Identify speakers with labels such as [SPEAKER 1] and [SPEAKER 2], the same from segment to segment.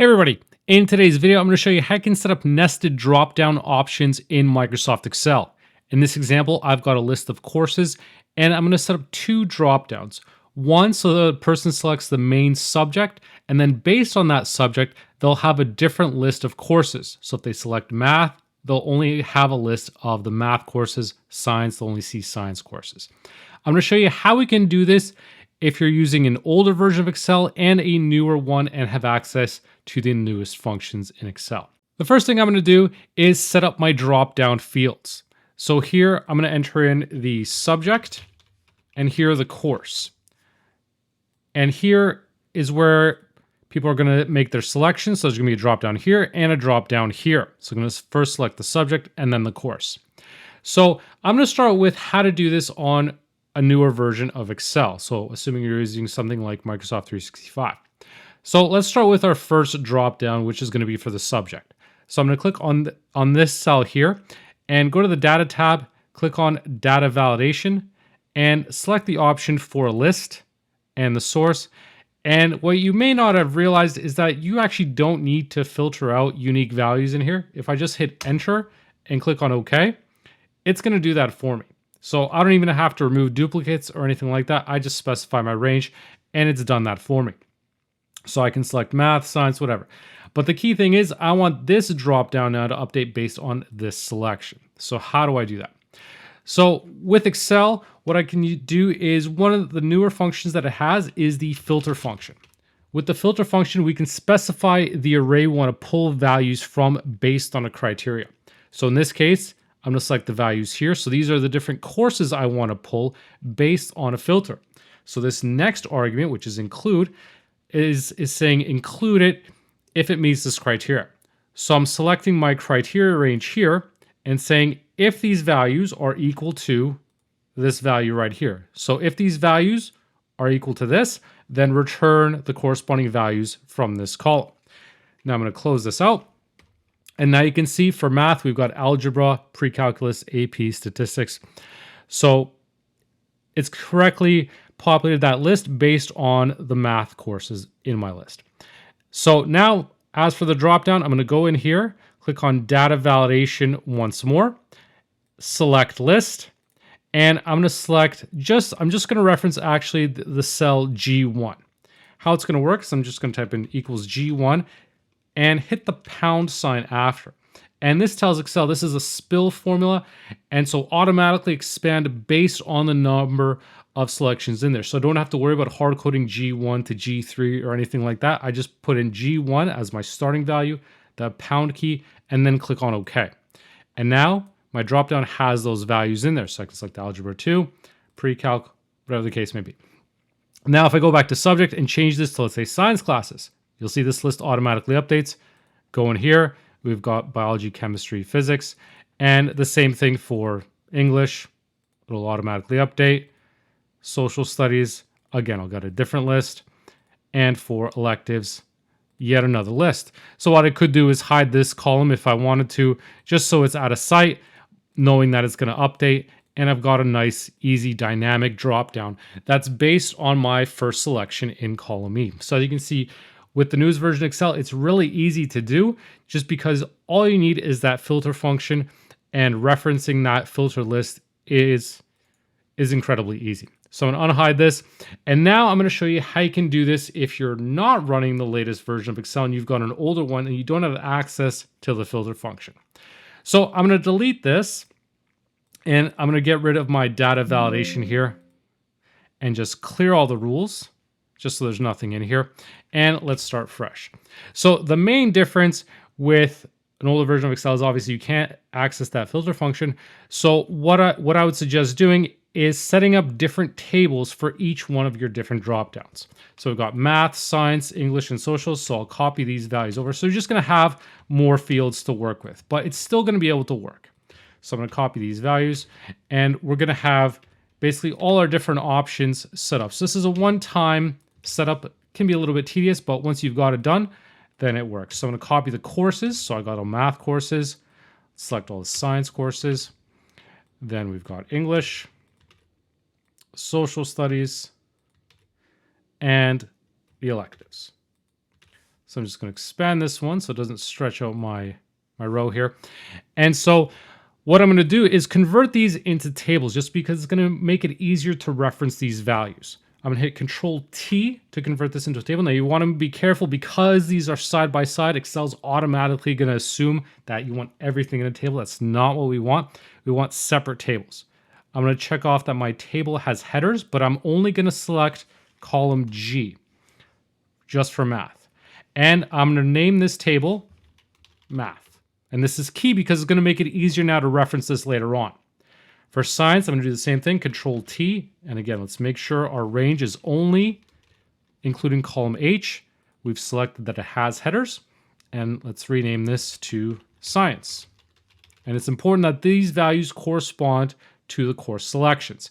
[SPEAKER 1] Hey everybody, in today's video I'm going to show you how you can set up nested drop-down options in Microsoft Excel. In this example, I've got a list of courses and I'm going to set up two drop-downs. One so the person selects the main subject, and then based on that subject, they'll have a different list of courses. So if they select math, they'll only have a list of the math courses. Science, they'll only see science courses. I'm going to show you how we can do this if you're using an older version of Excel and a newer one and have access to the newest functions in Excel. The first thing I'm going to do is set up my drop-down fields. So here I'm going to enter in the subject and here the course. And here is where people are going to make their selections. So there's going to be a drop-down here and a drop-down here. So I'm going to first select the subject and then the course. So I'm going to start with how to do this on a newer version of Excel. So assuming you're using something like Microsoft 365. So let's start with our first drop down, which is going to be for the subject. So I'm going to click on this cell here and go to the data tab, click on data validation and select the option for list and the source. And what you may not have realized is that you actually don't need to filter out unique values in here. If I just hit enter and click on OK, it's going to do that for me. So I don't even have to remove duplicates or anything like that. I just specify my range and it's done that for me. So I can select math, science, whatever. But the key thing is I want this drop down now to update based on this selection. So how do I do that? So with Excel, what I can do is one of the newer functions that it has is the filter function. With the filter function, we can specify the array we want to pull values from based on a criteria. So in this case, I'm going to select the values here. So these are the different courses I want to pull based on a filter. So this next argument, which is include, is saying include it if it meets this criteria. So I'm selecting my criteria range here and saying if these values are equal to this value right here. So if these values are equal to this, then return the corresponding values from this column. Now I'm going to close this out. And now you can see for math, we've got algebra, pre-calculus, AP, statistics. So it's correctly populated that list based on the math courses in my list. So now, as for the dropdown, I'm going to go in here, click on data validation once more, select list, and I'm going to select I'm just going to reference actually the cell G1. How it's going to work is I'm just going to type in equals G1 and hit the pound sign after. And this tells Excel this is a spill formula, and so automatically expand based on the number of selections in there. So I don't have to worry about hard coding G1 to G3 or anything like that. I just put in G1 as my starting value, the pound key, and then click on OK. And now my dropdown has those values in there. So I can select Algebra 2, Pre-Calc, whatever the case may be. Now if I go back to subject and change this to, let's say, science classes, you'll see this list automatically updates. Go in here, we've got biology, chemistry, physics, and the same thing for English. It'll automatically update. Social studies, again, I've got a different list. And for electives, yet another list. So what I could do is hide this column if I wanted to, just so it's out of sight, knowing that it's going to update. And I've got a nice, easy, dynamic dropdown that's based on my first selection in column E. So you can see with the newest version of Excel, it's really easy to do just because all you need is that filter function, and referencing that filter list is incredibly easy. So I'm going to unhide this. And now I'm going to show you how you can do this if you're not running the latest version of Excel and you've got an older one and you don't have access to the filter function. So I'm going to delete this and I'm going to get rid of my data validation here and just clear all the rules, just so there's nothing in here. And let's start fresh. So the main difference with an older version of Excel is obviously you can't access that filter function. So what I would suggest doing is setting up different tables for each one of your different dropdowns. So we've got math, science, English, and social. So I'll copy these values over. So you're just going to have more fields to work with, but it's still going to be able to work. So I'm going to copy these values and we're going to have basically all our different options set up. So this is a one-time setup. It can be a little bit tedious, but once you've got it done, then it works. So I'm going to copy the courses. So I got all math courses, select all the science courses. Then we've got English, social studies, and the electives. So I'm just going to expand this one so it doesn't stretch out my row here. And so what I'm going to do is convert these into tables just because it's going to make it easier to reference these values. I'm going to hit Control T to convert this into a table. Now you want to be careful because these are side by side. Excel's automatically going to assume that you want everything in a table. That's not what we want. We want separate tables. I'm going to check off that my table has headers, but I'm only going to select column G just for math. And I'm going to name this table math. And this is key because it's going to make it easier now to reference this later on. For science, I'm going to do the same thing, Control T. And again, let's make sure our range is only including column H. We've selected that it has headers. And let's rename this to science. And it's important that these values correspond to the course selections.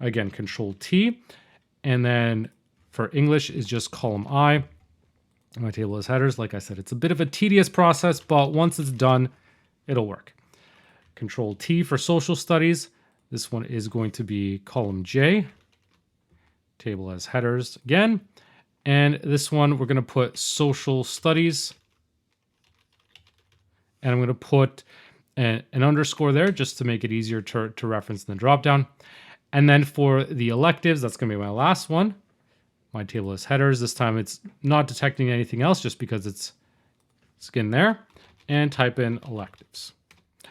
[SPEAKER 1] Again, Control T. And then for English is just column I. My table has headers. Like I said, it's a bit of a tedious process, but once it's done, it'll work. Control T for social studies. This one is going to be column J. Table has headers again. And this one, we're going to put social studies. And I'm going to put an underscore there just to make it easier to reference in the dropdown. And then for the electives, that's going to be my last one. My table has headers. This time it's not detecting anything else just because it's in there. And type in electives.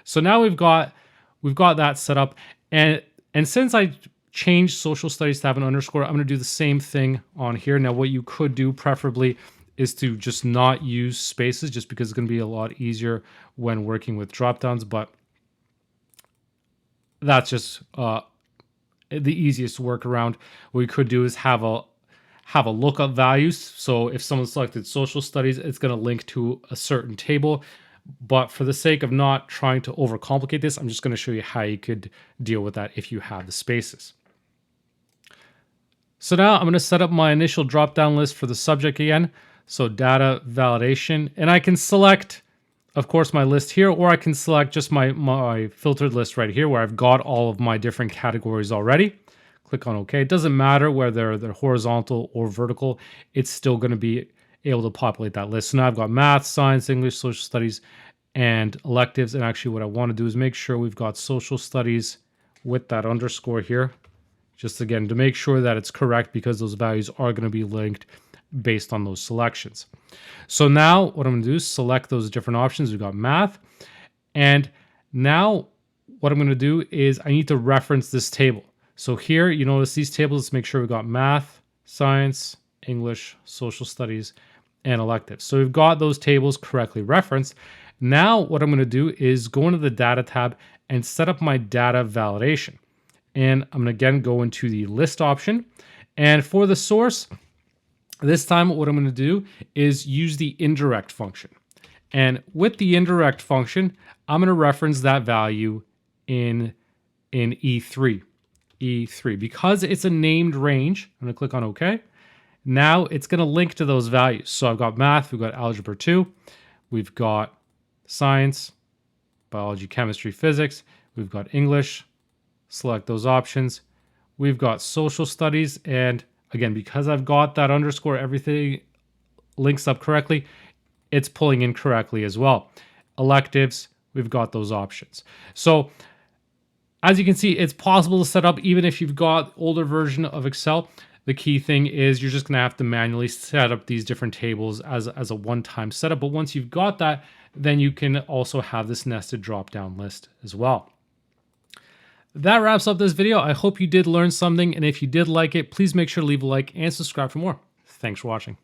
[SPEAKER 1] So now we've got that set up. And since I changed social studies to have an underscore, I'm going to do the same thing on here. Now, what you could do preferably is to just not use spaces just because it's going to be a lot easier when working with dropdowns. But that's just the easiest workaround. What we could do is have a lookup values. So if someone selected social studies, it's going to link to a certain table. But for the sake of not trying to overcomplicate this, I'm just going to show you how you could deal with that if you have the spaces. So now I'm going to set up my initial drop-down list for the subject again. So data validation, and I can select, of course, my list here, or I can select just my filtered list right here where I've got all of my different categories already. Click on OK. It doesn't matter whether they're horizontal or vertical. It's still going to be able to populate that list. So now I've got math, science, English, social studies, and electives. And actually what I want to do is make sure we've got social studies with that underscore here. Just again, to make sure that it's correct because those values are going to be linked based on those selections. So now what I'm going to do is select those different options. We've got math. And now what I'm going to do is I need to reference this table. So here, you notice these tables, let's make sure we've got math, science, English, social studies, and electives. So we've got those tables correctly referenced. Now what I'm going to do is go into the data tab and set up my data validation. And I'm going to again go into the list option. And for the source, this time what I'm going to do is use the indirect function. And with the indirect function, I'm going to reference that value in E3. Because it's a named range, I'm going to click on OK. Now it's going to link to those values. So I've got math, we've got algebra 2, we've got science, biology, chemistry, physics, we've got English, select those options. We've got social studies, and again, because I've got that underscore, everything links up correctly, it's pulling in correctly as well. Electives, we've got those options. So as you can see, it's possible to set up even if you've got older version of Excel. The key thing is you're just going to have to manually set up these different tables as a one-time setup. But once you've got that, then you can also have this nested drop-down list as well. That wraps up this video. I hope you did learn something. And if you did like it, please make sure to leave a like and subscribe for more. Thanks for watching.